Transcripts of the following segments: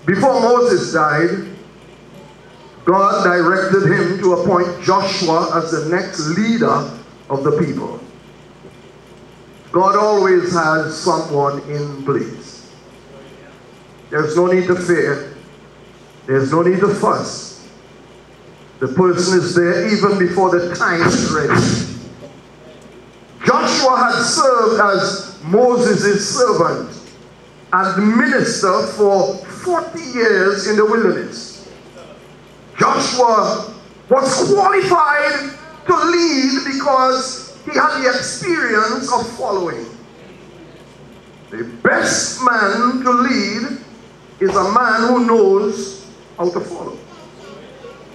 Before Moses died, God directed him to appoint Joshua as the next leader of the people. God always has someone in place. There's no need to fear. There's no need to fuss. The person is there even before the time is ready. Joshua had served as Moses' servant and minister for 40 years in the wilderness. Joshua was qualified to lead because he had the experience of following. The best man to lead is a man who knows how to follow.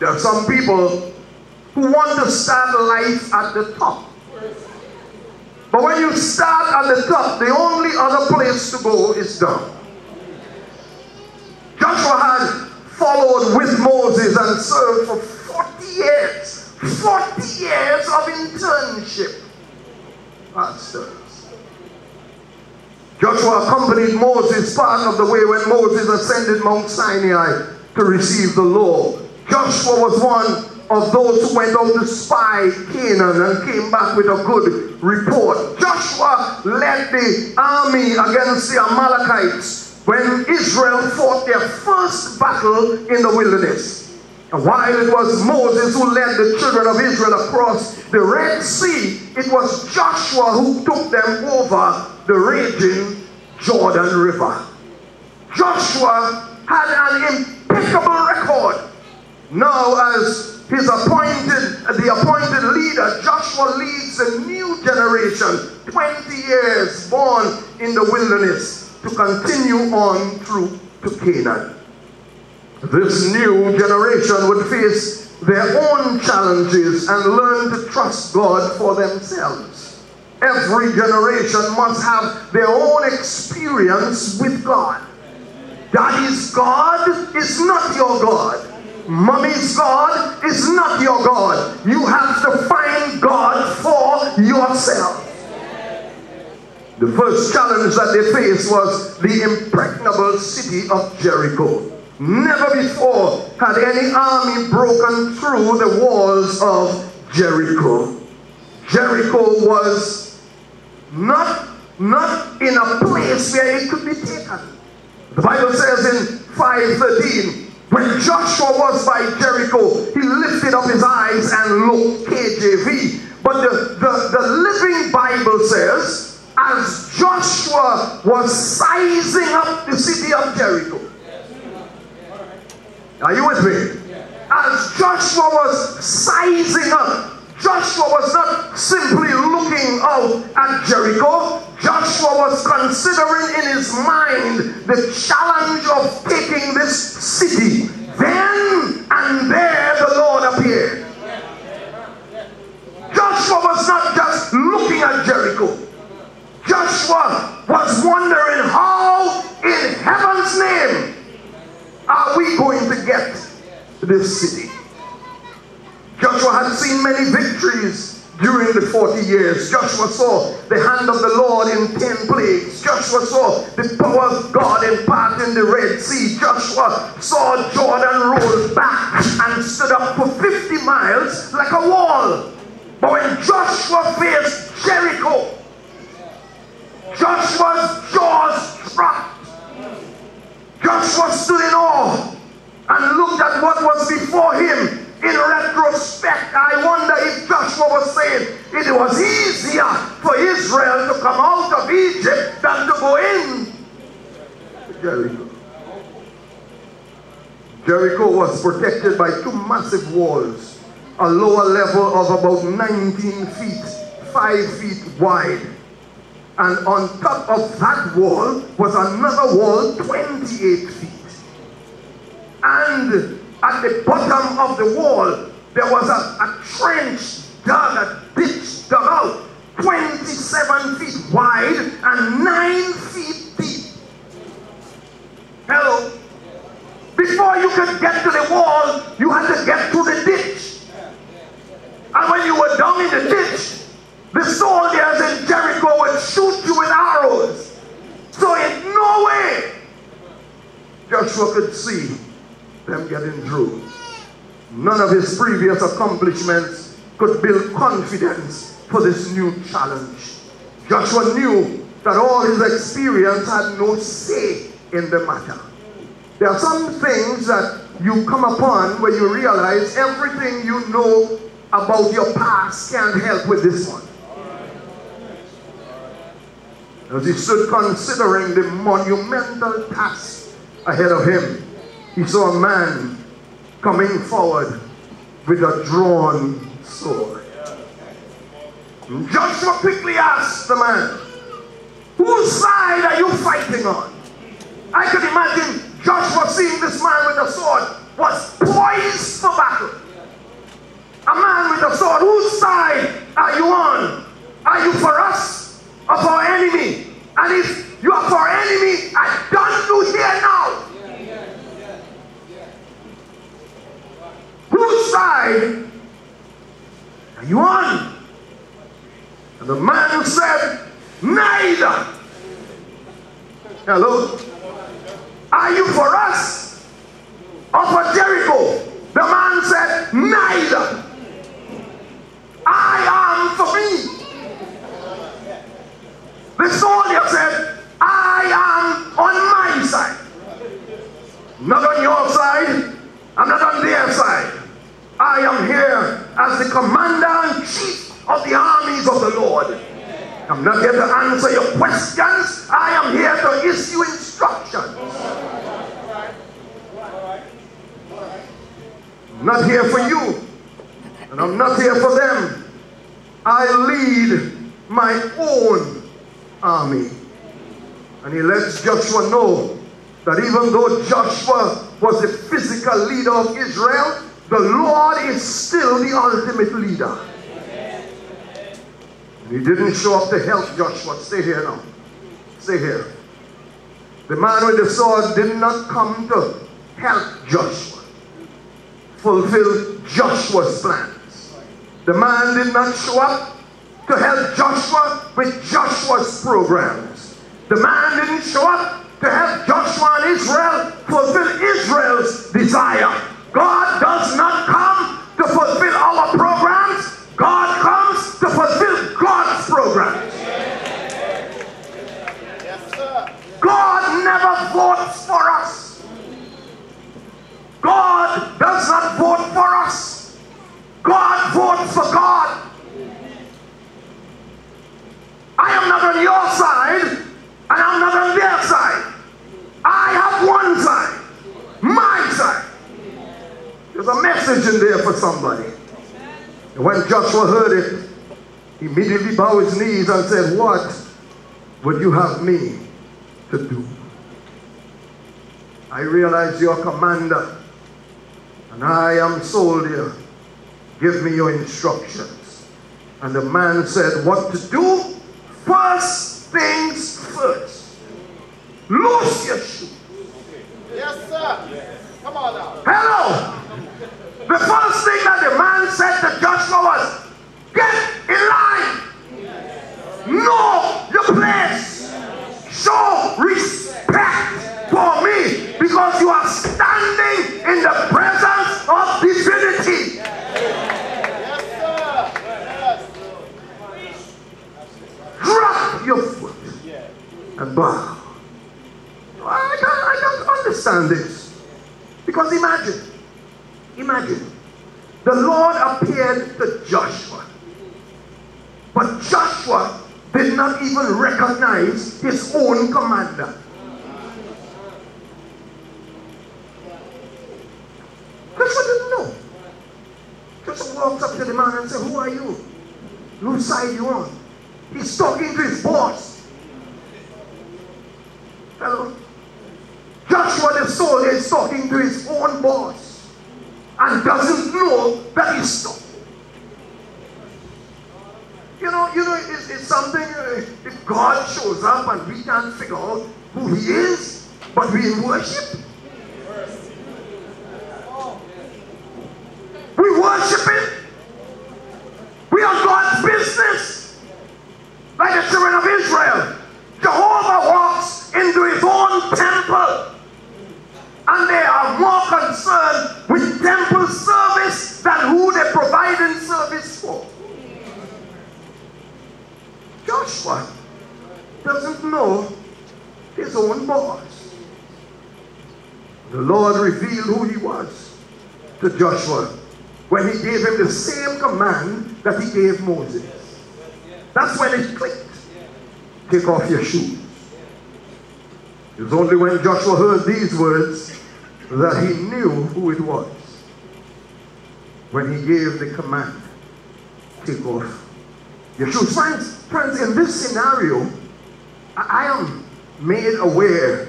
There are some people who want to start life at the top. But when you start at the top, the only other place to go is down. Joshua had followed with Moses and served for 40 years. 40 years of internship. Pastors. Joshua accompanied Moses part of the way when Moses ascended Mount Sinai to receive the law. Joshua was one of those who went out to spy Canaan and came back with a good report. Joshua led the army against the Amalekites when Israel fought their first battle in the wilderness. And while it was Moses who led the children of Israel across the Red Sea, it was Joshua who took them over the raging Jordan River. Joshua had an impeccable record. Now, as the appointed leader, Joshua leads a new generation, 20 years born in the wilderness, to continue on through to Canaan. This new generation would face their own challenges and learn to trust God for themselves. Every generation must have their own experience with God. Daddy's God is not your God. Mommy's God is not your God. You have to find God for yourself. The first challenge that they faced was the impregnable city of Jericho. Never before had any army broken through the walls of Jericho. Jericho was not in a place where it could be taken. The Bible says in 5:13, when Joshua was by Jericho, he lifted up his eyes and looked, KJV. But the Living Bible says, as Joshua was sizing up the city of Jericho. Are you with me? As Joshua was sizing up, Joshua was not simply looking out at Jericho. Joshua was considering in his mind the challenge of taking this city. Then and there the Lord appeared. Joshua was not just looking at Jericho. Joshua was wondering, how in heaven's name are we going to get to this city? Joshua had seen many victories during the 40 years. Joshua saw the hand of the Lord in 10 plagues. Joshua saw the power of God in parting the Red Sea. Joshua saw Jordan roll back and stood up for 50 miles like a wall. But when Joshua faced Jericho, Joshua's jaws dropped. Joshua stood in awe and looked at what was before him. In retrospect, I wonder if Joshua was saying it was easier for Israel to come out of Egypt than to go in to Jericho. Jericho was protected by two massive walls, a lower level of about 19 feet, 5 feet wide. And on top of that wall was another wall 28 feet. And at the bottom of the wall, there was a trench dug, a ditch dug out, 27 feet wide and 9 feet deep. Hello? Before you could get to the wall, you had to get through the ditch. And when you were down in the ditch, the soldiers in Jericho would shoot you with arrows. So in no way Joshua could see them getting through. None of his previous accomplishments could build confidence for this new challenge. Joshua knew that all his experience had no say in the matter. There are some things that you come upon where you realize everything you know about your past can't help with this one. As he stood considering the monumental task ahead of him, he saw a man coming forward with a drawn sword. And Joshua quickly asked the man, "Whose side are you fighting on?" I could imagine Joshua seeing this man with a sword was poised for battle. A man with a sword, whose side are you on? Are you for us or for our enemy? And if you are for our enemy, I don't do here now. Whose side are you on? And the man said, "Neither." Hello? Are you for us or for Jericho? The man said, "Neither. I am for me." The soldier said, "I am on my side. Not on your side. I'm not on their side. I am here as the commander-in-chief of the armies of the Lord. I'm not here to answer your questions. I am here to issue instructions. I'm not here for you, and I'm not here for them. I lead my own army." And he lets Joshua know that even though Joshua was the physical leader of Israel, the Lord is still the ultimate leader. He didn't show up to help Joshua. Stay here now. Stay here. The man with the sword did not come to help Joshua fulfill Joshua's plans. The man did not show up to help Joshua with Joshua's programs. The man didn't show up to help Joshua and Israel fulfill Israel's desire. God does not come to fulfill our programs. God comes to fulfill God's programs. God never votes for us. God does not vote for us. God votes for God. I am not on your side, and I'm not on their side. I have one side, my side. There's a message in there for somebody. And when Joshua heard it, he immediately bowed his knees and said, "What would you have me to do? I realize you're commander, and I am soldier. Give me your instructions." And the man said, "What to do? First things first. Loose your shoes." Yes, sir. Come on now. Hello. The first thing that the man said to Joshua was, "Get in line. Know your place. Show respect for me, because you are standing in the presence of divinity." Yes, sir. Yes. Drop your foot and bow. I don't understand this. Because imagine, the Lord appeared to Joshua, but Joshua did not even recognize his own commander. Joshua didn't know. Joshua walks up to the man and says, "Who are you? Whose side you on?" He's talking to his boss. Hello? Joshua the soldier is talking to his own boss and doesn't know that he's talking. You know, it's something, if God shows up and we can't figure out who he is, but we in worship. We worship him. We are God's business. Like the children of Israel, Jehovah walks into his own temple. are more concerned with temple service than who they're providing service for. Joshua doesn't know his own boss. The Lord revealed who he was to Joshua when he gave him the same command that he gave Moses. That's when it clicked. Take off your shoes. It was only when Joshua heard these words that he knew who it was. When he gave the command, take off your shoes. Friends, in this scenario, I am made aware,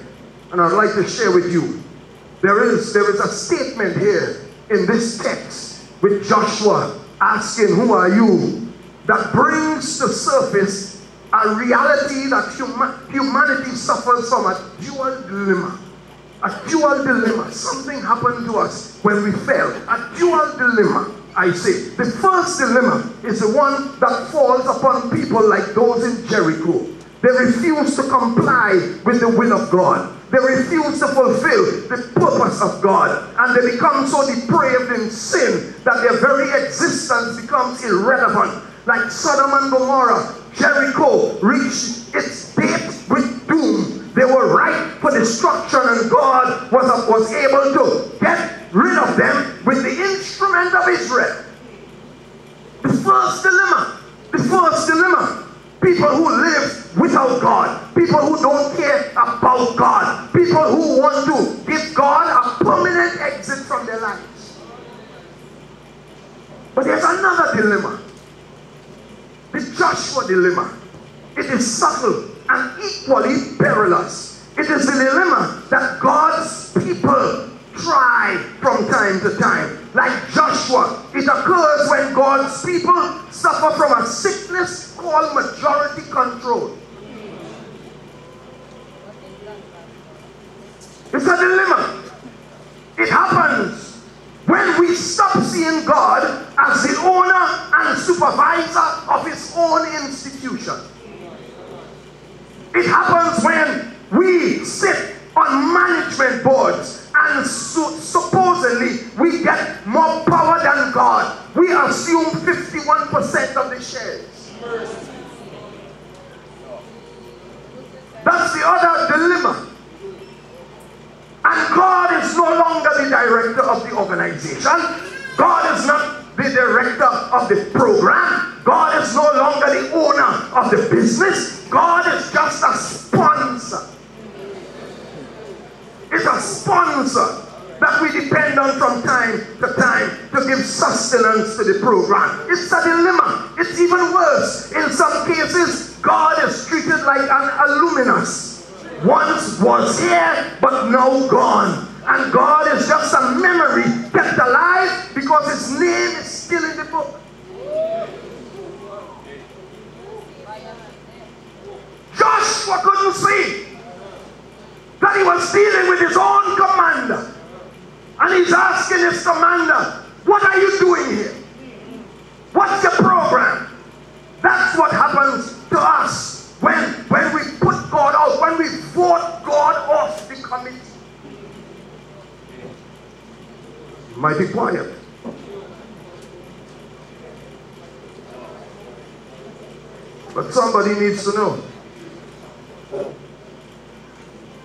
and I'd like to share with you, there is a statement here in this text with Joshua asking, who are you? That brings to surface a reality that humanity suffers from, a dual dilemma. A dual dilemma. Something happened to us when we fell. A dual dilemma, I say. The first dilemma is the one that falls upon people like those in Jericho. They refuse to comply with the will of God. They refuse to fulfill the purpose of God. And they become so depraved in sin that their very existence becomes irrelevant. Like Sodom and Gomorrah, Jericho reached its date with doom. They were ripe for destruction, and God was able to get rid of them with the instrument of Israel. The first dilemma. People who live without God. People who don't care about God. People who want to give God a permanent exit from their lives. But there's another dilemma. The Joshua dilemma. It is subtle and equally perilous. It is the dilemma that God's people try from time to time. Like Joshua, it occurs when God's people suffer from a sickness called majority control. It's a dilemma. It happens when we stop seeing God as the owner and supervisor of his own institution. It happens when we sit on management boards and supposedly we get more power than God. We assume 51% of the shares. That's the other dilemma. And God is no longer the director of the organization. God is not the director of the program. God is no longer the owner of the business. God is just a sponsor. It's a sponsor that we depend on from time to time to give sustenance to the program. It's a dilemma. It's even worse. In some cases, God is treated like an alumnus. Once was here, but now gone. And God is just a memory kept alive because his name is still in the book. Joshua couldn't see that he was dealing with his own commander. And he's asking his commander, what are you doing here? What's your program? That's what happens to us when we put God out, when we vote God off the committee. You might be quiet. But somebody needs to know.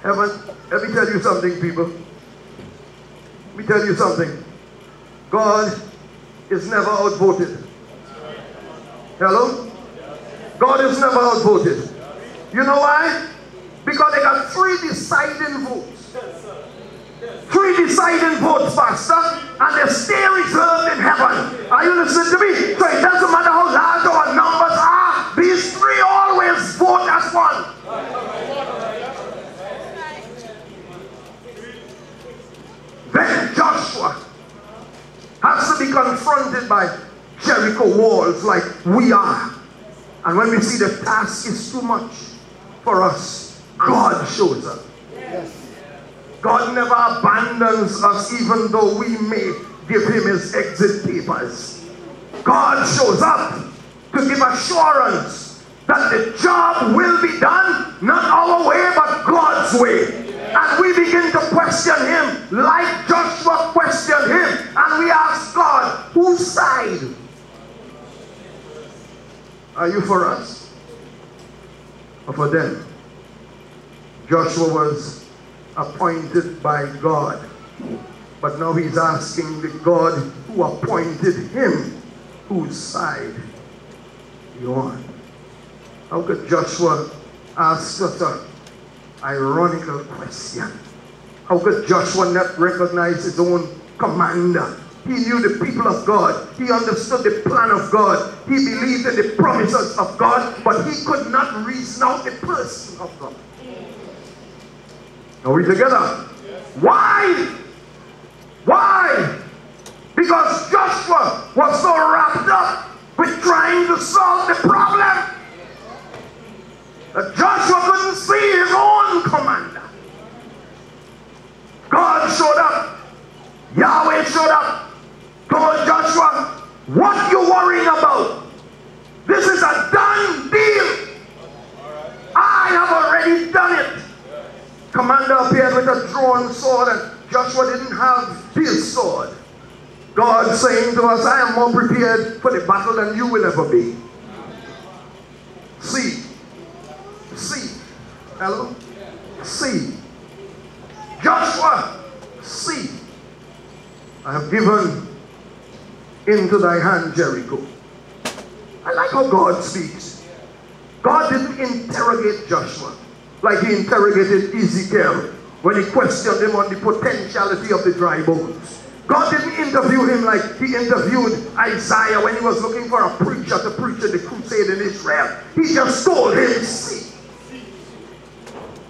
Heaven, let me tell you something, people. Let me tell you something. God is never outvoted. Hello? God is never outvoted. You know why? Because they got 3 deciding votes. 3 deciding votes, Pastor, and they stay reserved in heaven. Are you listening to me? So it doesn't matter how large our numbers are, these 3 always vote as one. Then Joshua has to be confronted by Jericho walls like we are. And when we see the task is too much for us, God shows up. Yes. God never abandons us even though we may give him his exit papers. God shows up to give assurance that the job will be done, not our way, but God's way. And we begin to question him like Joshua questioned him. And we ask God, whose side? Are you for us or for them? Joshua was appointed by God. But now he's asking the God who appointed him, whose side you on? How could Joshua ask such an ironical question? How could Joshua not recognize his own commander? He knew the people of God. He understood the plan of God. He believed in the promises of God, but he could not reason out the person of God. Are we together? Why? Why? Because Joshua was so wrapped up with trying to solve the problem that Joshua couldn't see his own commander. God showed up. Yahweh showed up. Told Joshua, what you worrying about? This is a done deal. I have already done it. Commander appeared with a drawn sword, and Joshua didn't have his sword. God saying to us, I am more prepared for the battle than you will ever be. See. Hello? See. Joshua, see. I have given into thy hand Jericho. I like how God speaks. God didn't interrogate Joshua like he interrogated Ezekiel when he questioned him on the potentiality of the dry bones. God didn't interview him like he interviewed Isaiah when he was looking for a preacher to preach in the crusade in Israel. He just told him, see.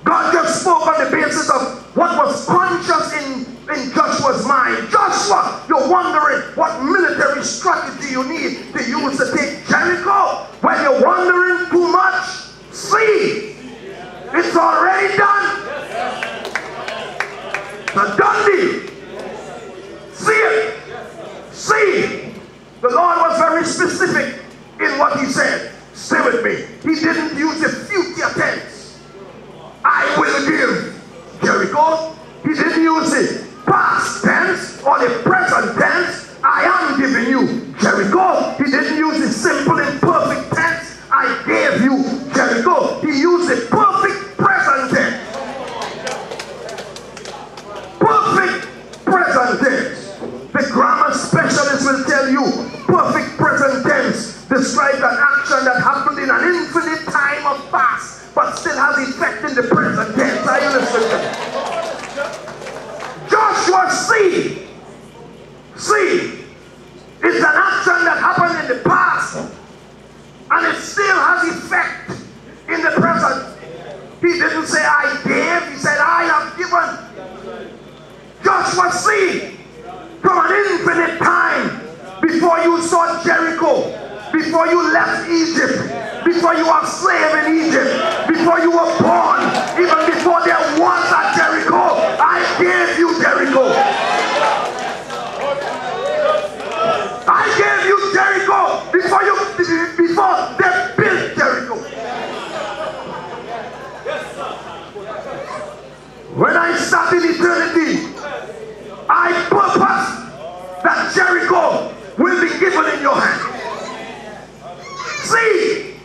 God just spoke on the basis of what was conscious in Joshua's mind. Joshua, you're wondering what military strategy you need to use to take Jericho. When you're wondering too much, see. It's already done. It's a done deal. See it. See. The Lord was very specific in what he said. Stay with me. He didn't use the future tense. I will give Jericho. He didn't use the past tense or the present tense. I am giving you Jericho. He didn't use the simple imperfect tense. I gave you Jericho. He used the perfect present tense. Perfect present tense. The grammar specialist will tell you perfect present tense describes an action that happened in an infinite time of past but still has effect in the present tense. Are you listening? Joshua, see. It's an action that happened in the past and it still has effect in the present. He didn't say I gave, he said I have given. Joshua, see. From an infinite time, before you saw Jericho, before you left Egypt, before you were a slave in Egypt, before you were born, even before there was a Jericho, I gave you Jericho. I gave you Jericho before they built Jericho. When I start in eternity, I purpose that Jericho will be given in your hand. See,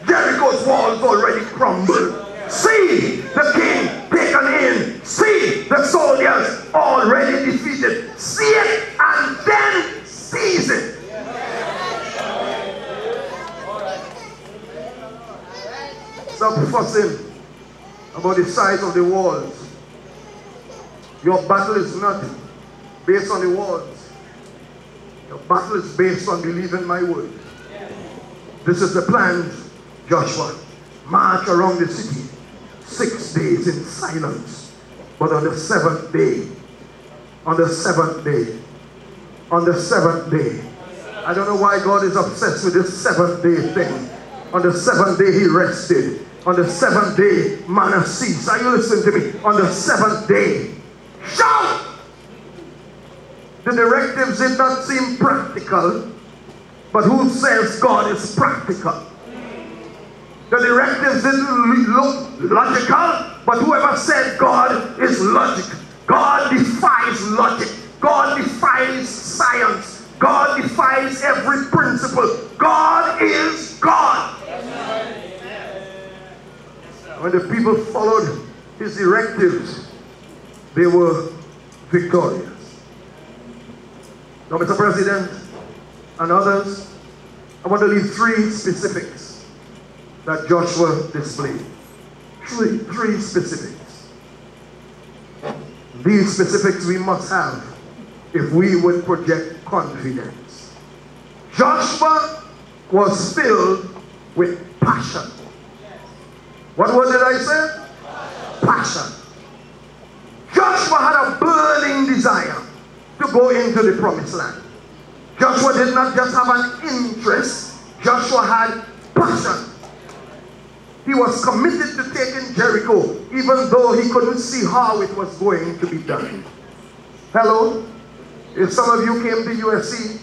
Jericho's walls already crumbled. See, the king taken in. See, the soldiers already defeated. See it and then seize it. Stop fussing about the size of the walls. Your battle is not based on the walls. Your battle is based on believing my word. This is the plan, Joshua. March around the city 6 days in silence. But on the seventh day, I don't know why God is obsessed with this 7th day thing. On the 7th day he rested. On the 7th day manna ceased. Are you listening to me? On the 7th day, shout! The directives did not seem practical, but who says God is practical? The directives didn't look logical, But whoever said God is logic, God defies logic, God defies science, God defies every principle. God is God. When the people followed his directives, they were victorious. Now, Mr. President and others, I want to leave three specifics that Joshua displayed. Three specifics. These specifics we must have if we would project confidence. Joshua was filled with passion. What word did I say? Passion. Joshua had a burning desire to go into the promised land. Joshua did not just have an interest, Joshua had passion. He was committed to taking Jericho, even though he couldn't see how it was going to be done. Hello? If some of you came to USC,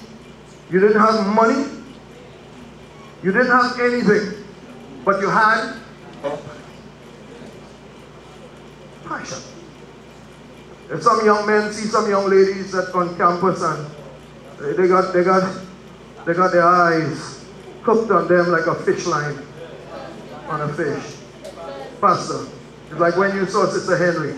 you didn't have money, you didn't have anything, but you had passion. If some young men see some young ladies on campus and they got their eyes hooked on them like a fish line on a fish. Pastor, it's like when you saw Sister Henry.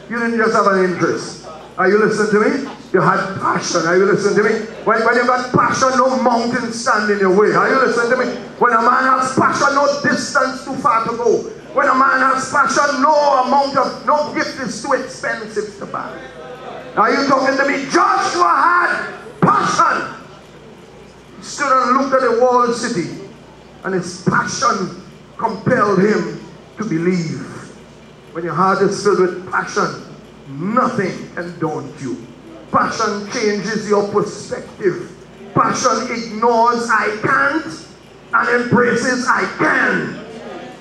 You didn't just have an interest. Are you listening to me? You had passion. Are you listening to me? When you got passion, no mountain stand in your way. Are you listening to me? When a man has passion, no distance too far to go. When a man has passion, no gift is too expensive to buy. Are you talking to me? Joshua had passion. He stood and looked at the walled city, and his passion compelled him to believe. When your heart is filled with passion, nothing can daunt you. Passion changes your perspective. Passion ignores I can't and embraces I can.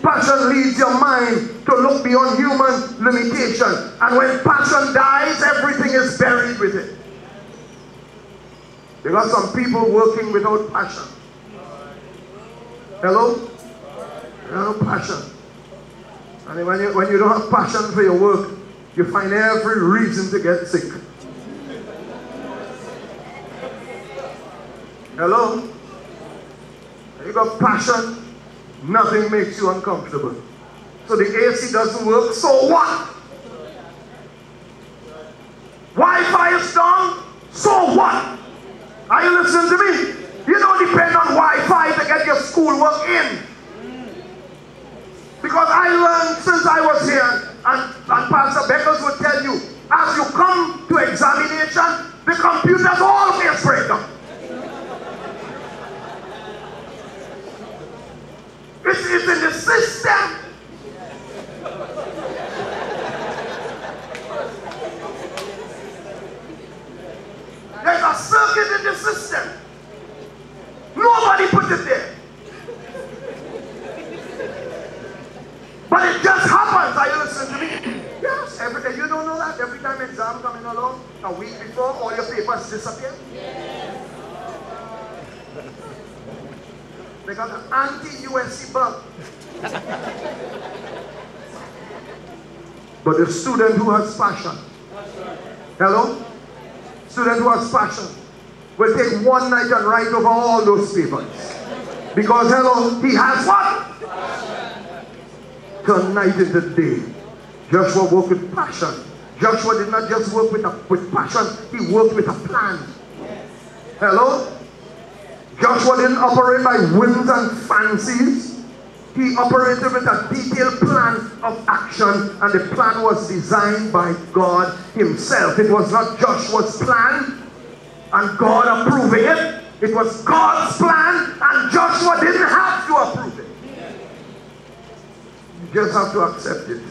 Passion leads your mind to look beyond human limitation. And when passion dies, everything is buried with it. There are some people working without passion. Hello? You have no passion. And when you don't have passion for your work, you find every reason to get sick. Hello? You got passion, nothing makes you uncomfortable. So the AC doesn't work, so what? Wi-Fi is down, so what? Are you listening to me? You don't depend on Wi-Fi to get your schoolwork in. Because I learned since I was here, and Pastor Beckers would tell you, as you come to examination, the computers always break down. It's in the system. There's a circuit in the system. Nobody put it there. But it just happens. Are you listening to me? Yes, every day. You don't know that? Every time exam coming along, a week before, all your papers disappear. Yes. They got an anti-USC bug. But the student who has passion, hello? Student who has passion will take one night and write over all those papers. Because, hello, he has what? Turn night into day. Joshua worked with passion. Joshua did not just work with passion, he worked with a plan. Hello? Joshua didn't operate by whims and fancies. He operated with a detailed plan of action, and the plan was designed by God himself. It was not Joshua's plan and God approving it. It was God's plan, and Joshua didn't have to approve it. You just have to accept it.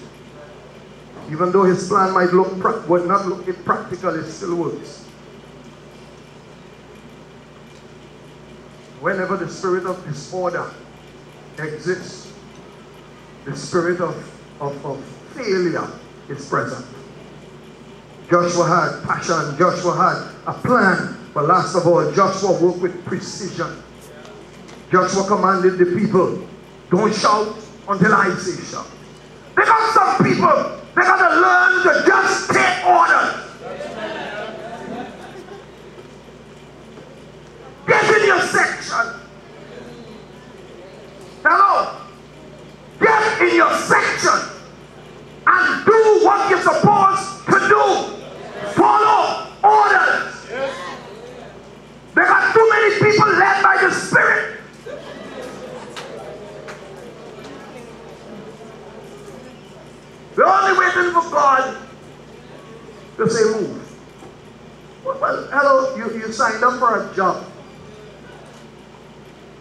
Even though his plan might would not look impractical, it still works. Whenever the spirit of disorder exists, the spirit of failure is present. Joshua had passion, Joshua had a plan, but last of all, Joshua worked with precision. Joshua commanded the people, don't shout until I say shout. Because some young people, they got to learn to just take orders. Get in your section. Hello? Get in your section and do what you're supposed to do. Follow orders. There are too many people led by the Spirit. They're only waiting for God to say move. Well, hello, you signed up for a job.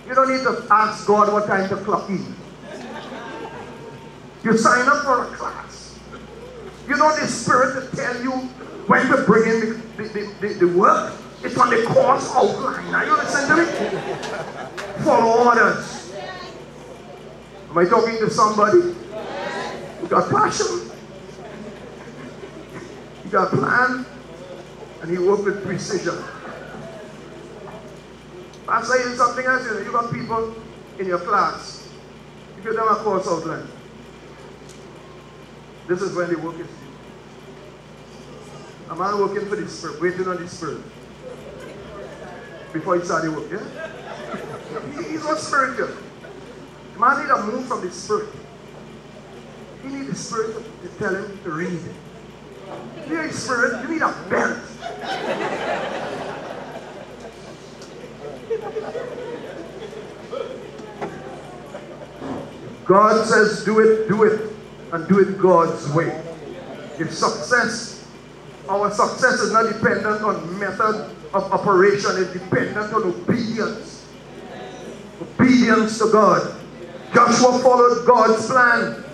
You don't need to ask God what time to clock in. You sign up for a class. You know the Spirit to tell you when to bring in the work. It's on the course outline. Are you listening to me? Follow orders. Am I talking to somebody? You got passion. You got plan. And you work with precision. I'm saying something else. You got people in your class. You give them a course outline. This is when the work is due. A man working for the Spirit, waiting on the Spirit. Before he started work, yeah? He's not spiritual. The man need a move from the Spirit. He needs the Spirit to tell him to read. You need a Spirit, you need a belt. God says do it, and do it God's way. If success, our success is not dependent on method of operation, it's dependent on obedience. Obedience to God. Joshua followed God's plan.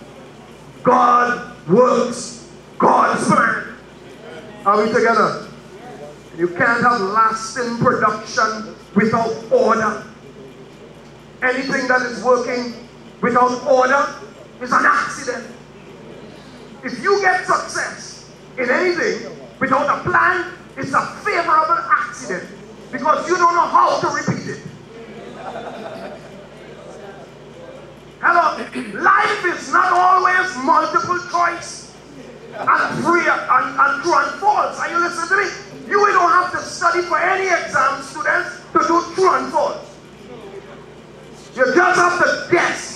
God works God's plan. Are we together? You can't have lasting production without order. Anything that is working without order is an accident. If you get success in anything without a plan, it's a favorable accident because you don't know how to repeat it. Hello, life is not always multiple choice and free and true and false. Are you listening to me? You don't have to study for any exam, students, to do true and false. You just have to guess.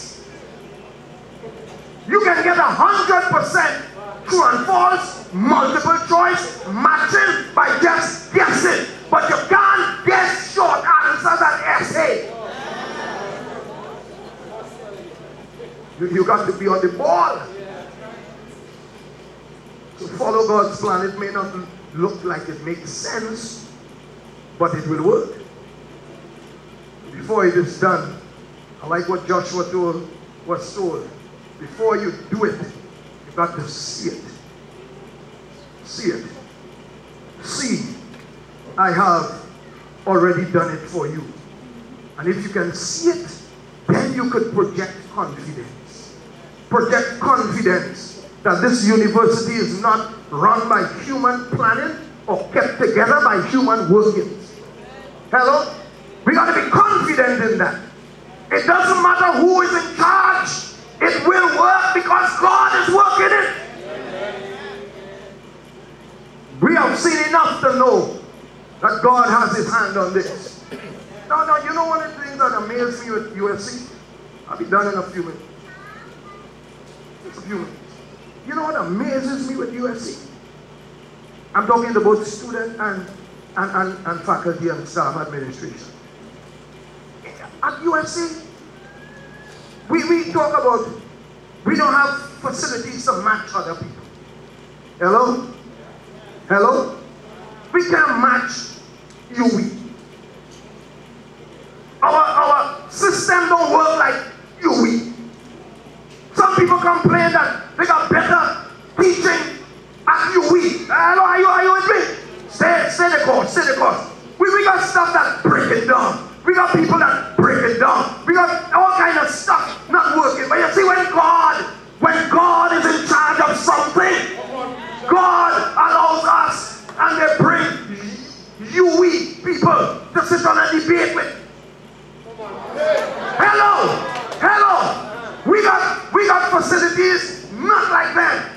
You can get 100% true and false, multiple choice, matching by just guessing. But you can't guess short answers and essay. You got to be on the ball. So follow God's plan. It may not look like it makes sense, but it will work. Before it is done, I like what Joshua was told. Before you do it, you got to see it. See it. See, I have already done it for you. And if you can see it, then you could project confidence. Project confidence that this university is not run by human planning or kept together by human workings. Hello? We got to be confident in that. It doesn't matter who is in charge. It will work because God is working it. We have seen enough to know that God has his hand on this. Now, you know one of the things that amazed me with USC? I'll be done in a few minutes. Just a few minutes. You know what amazes me with USC? I'm talking about student and faculty and staff administration. At USC, we talk about we don't have facilities to match other people. Hello? Hello? We can't match UE. Our system don't work like UE. Some people complain that they got better teaching at UE. Hello, are you with me? Stay the course. We got stuff that break it down. We got people that break it down. We got all kind of stuff not working. But you see, when God is in charge of something, God allows us, and they bring UE people to sit on a debate with. Hello. We got facilities not like that.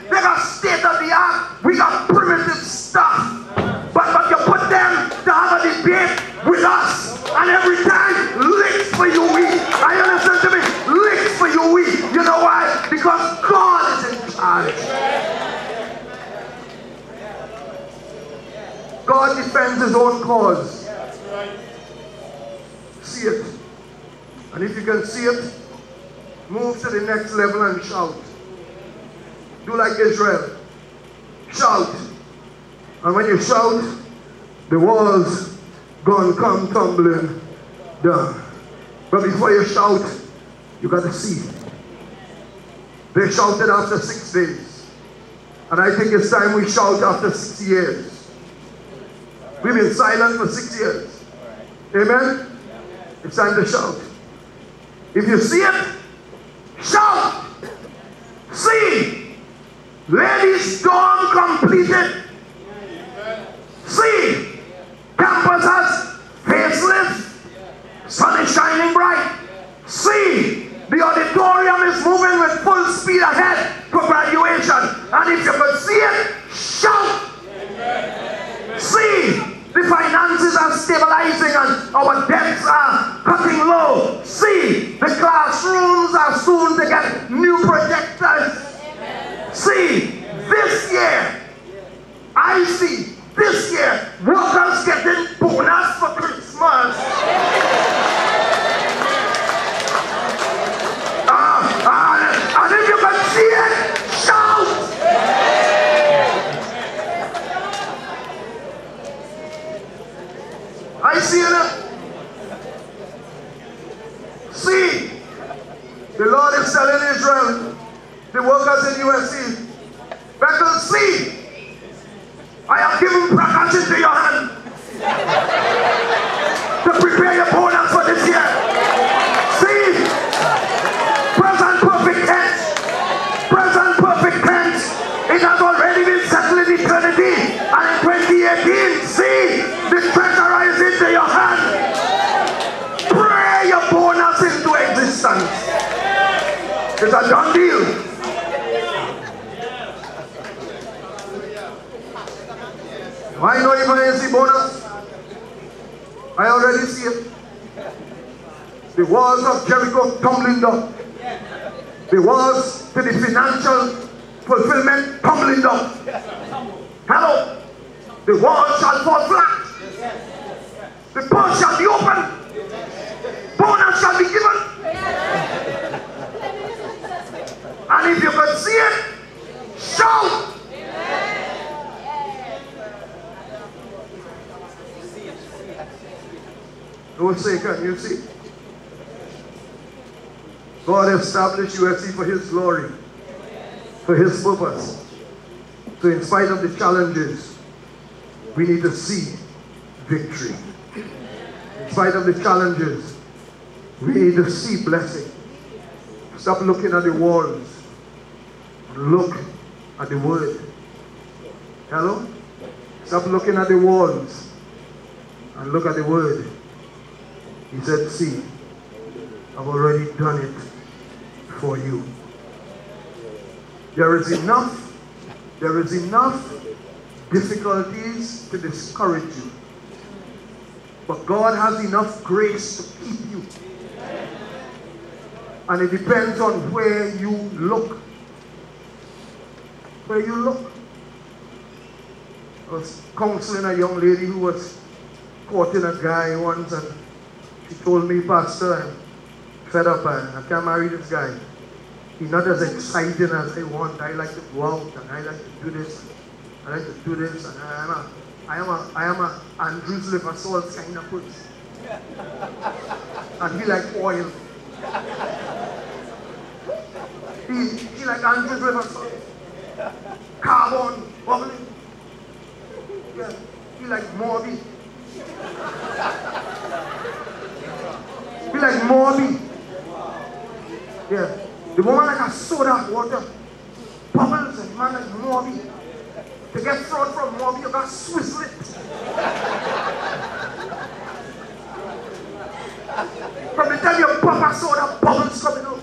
God defends his own cause. That's right. See it. And if you can see it, move to the next level and shout. Do like Israel. Shout. And when you shout, the walls gonna come tumbling down. But before you shout, you got to see. They shouted after 6 days. And I think it's time we shout after 6 years. We've been silent for 6 years. Amen? It's time to shout. If you see it, shout. See. Ladies' dorm completed. See. Campus has facelift. Sun is shining bright. See. The auditorium is moving with full speed ahead for graduation. And if you could see it, shout. See. The finances are stabilizing and our debts are cutting low. See, the classrooms are soon to get new projectors. See, this year, I see this year, workers getting bonus for Christmas. And if you can see it, shout. I see it. See, the Lord is telling Israel, the workers in USC, Bethel, see, I have given prakash into your hand to prepare your bonus for this year. See, present perfect tense, present perfect tense. It has already been settled in eternity, and in 2018, see, the treasure is into your hand. Pray your bonus into existence. It's a done deal. I know if I see bonus, I already see it. The walls of Jericho tumbling down. The walls to the financial fulfillment tumbling down. Hello? The walls shall fall flat. The purse shall be open. Bonus shall be given. And if you can see it, shout. Don't say, can you see? God established USC for his glory, for his purpose. So in spite of the challenges, we need to see victory. In spite of the challenges, we need to see blessing. Stop looking at the walls and look at the word. Hello? Stop looking at the walls and look at the word. He said, see, I've already done it for you. There is enough difficulties to discourage you. But God has enough grace to keep you. And it depends on where you look. Where you look. I was counseling a young lady who was courting a guy once, and she told me, Pastor, I'm fed up, I can't marry this guy. He's not as exciting as I want. I like to go out and I like to do this. I like to do this, and I am a Andrew's liver salt kind of person. And he like oil. He like Andrew's liver salt. Carbon, bubbling. Yeah, he like Morby. He like Morby. Yeah, the woman like a soda water. Bubbles, and man like Morby. To get fraud from Morby, you got Swiss lips. From the time you pop a soda, bubbles coming out.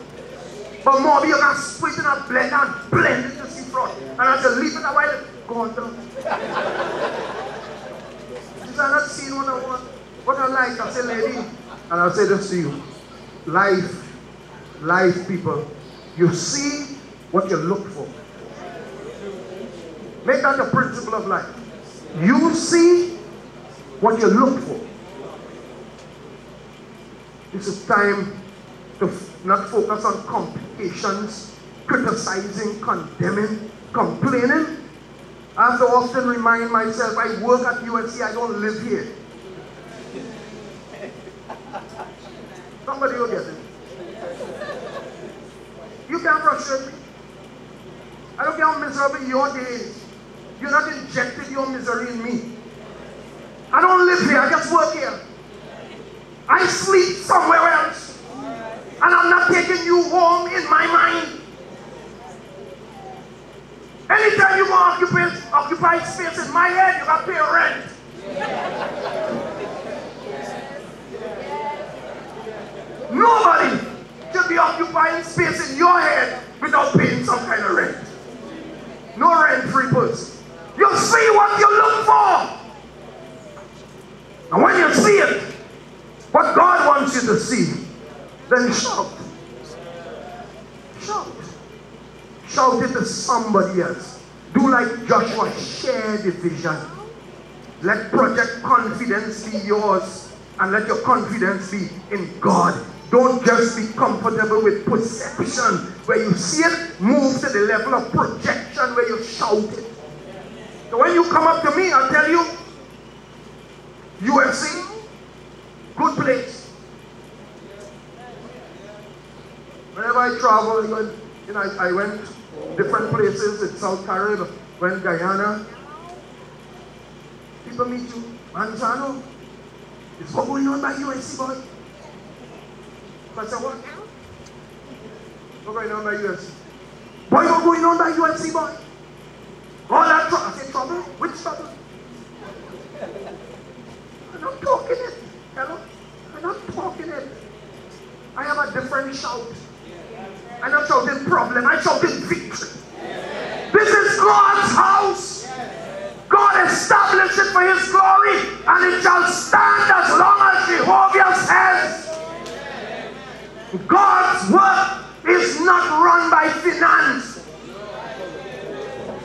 But Morby, you got split in a blender and blend it to see fraud. And as you leave it a while, it's gone down. She said, I'm not seeing what I like. I say, lady, and I'll say this to you. Life, people, you see what you look for. Make that the principle of life. You see what you look for. This is time to not focus on complications, criticizing, condemning, complaining. I have to often remind myself, I work at USC, I don't live here. Somebody will get it. You can't frustrate me. I don't care how miserable your day is. You're not injecting your misery in me. I don't live here, I just work here. I sleep somewhere else. And I'm not taking you home in my mind. Anytime you want to occupy space in my head, you got to pay rent. Nobody should be occupying space in your head without paying some kind of rent. No rent-free person. You see what you look for. And when you see it, what God wants you to see, then shout. Shout. Shout it to somebody else. Do like Joshua, share the vision. Let Project Confidence be yours, and let your confidence be in God. Don't just be comfortable with perception. Where you see it, move to the level of projection where you shout it. So when you come up to me, I'll tell you, USC, good place. Whenever I travel, I went different places in South Caribbean, went Guyana. People meet you, Manzano. It's what going on by USC, boy. I said, what? What going on by USC? Boy, what going on by USC, boy? All that trouble. I said, trouble? Which trouble? I'm not talking it. Hello? I'm not talking it. I have a different shout. I'm not shouting problem. I'm shouting victory. This is God's house. God established it for His glory, and it shall stand as long as Jehovah says. God's work is not run by finance.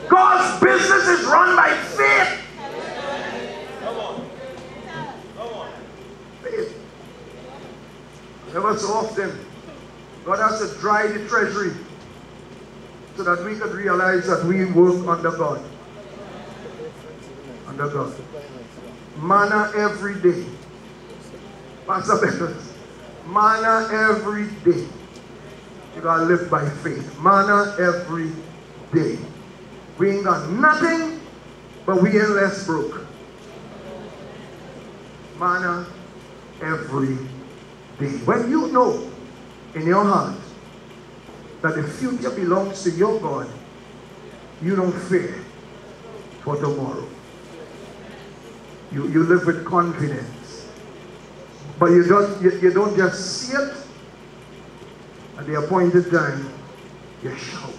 God's business is run by faith. Come on. Come on. Faith. Ever so often, God has to dry the treasury so that we could realize that we work under God. Under God. Manna every day. Pastor Beckers. Manna every day. You gotta live by faith. Manna every day. We ain't got nothing, but we ain't less broke. Manna every day. When you know in your heart that the future belongs to your God, you don't fear for tomorrow. You live with confidence. But you don't just see it at the appointed time, you shout.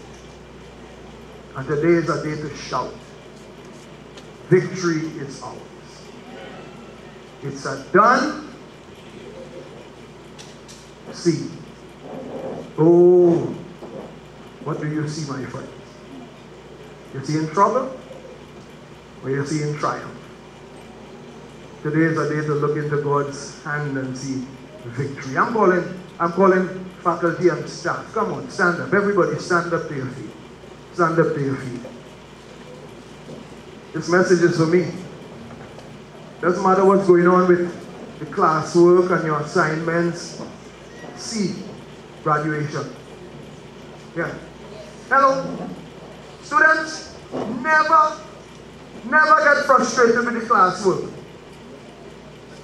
And today is a day to shout. Victory is ours. It's a done. See. Oh, what do you see, my friends? You see in trouble? Or you see in triumph? Today is a day to look into God's hand and see victory. I'm calling faculty and staff. Come on, stand up. Everybody stand up to your feet. Stand up to your feet. This message is for me. Doesn't matter what's going on with the classwork and your assignments. See graduation. Yeah. Hello. Students, never get frustrated with the classwork.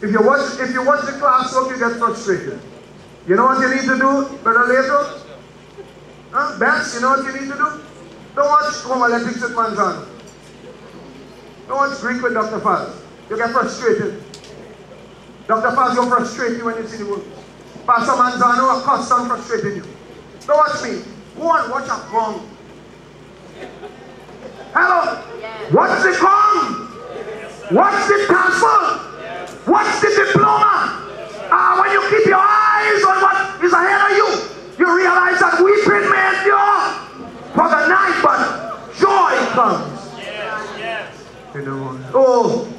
If you watch the classwork, you get frustrated. You know what you need to do, Brother Leto? Huh? Best, you know what you need to do? Don't watch homiletics with Manzano. Don't watch Greek with Dr. Faz. You get frustrated. Dr. Faz will frustrate you when you see the words. Pastor Manzano will constantly frustrating you. Don't watch me. Go and watch a gong. Hello? Watch the gong. Watch the transfer. Watch the diploma. When you keep your eyes on what is ahead of you, you realize that weeping may endure for the night, but joy comes. in the morning. Oh,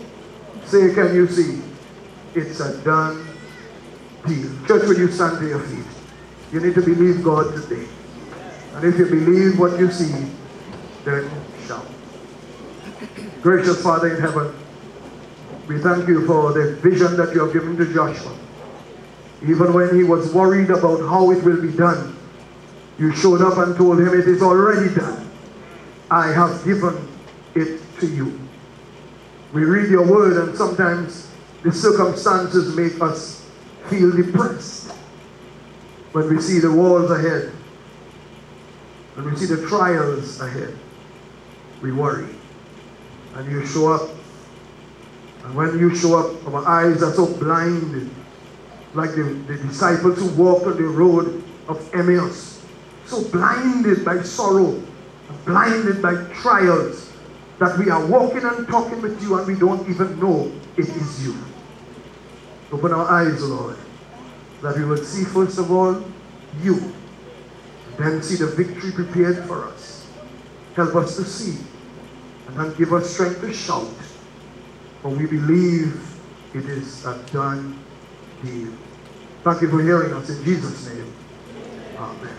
say, can you see? It's a done deal. Church, will you stand to your feet? You need to believe God today. And if you believe what you see, then shout. Gracious Father in heaven, we thank you for the vision that you have given to Joshua. Even when he was worried about how it will be done, you showed up and told him it is already done. I have given it to you. We read your word and sometimes the circumstances make us feel depressed. When we see the walls ahead, when we see the trials ahead, we worry. And you show up. And when you show up, our eyes are so blinded, like the disciples who walked on the road of Emmaus, so blinded by sorrow, blinded by trials, that we are walking and talking with you and we don't even know it is you. Open our eyes, Lord, that we will see first of all you, then see the victory prepared for us. Help us to see, and then give us strength to shout, for we believe it is a done deal. Thank you for hearing us in Jesus' name. Amen.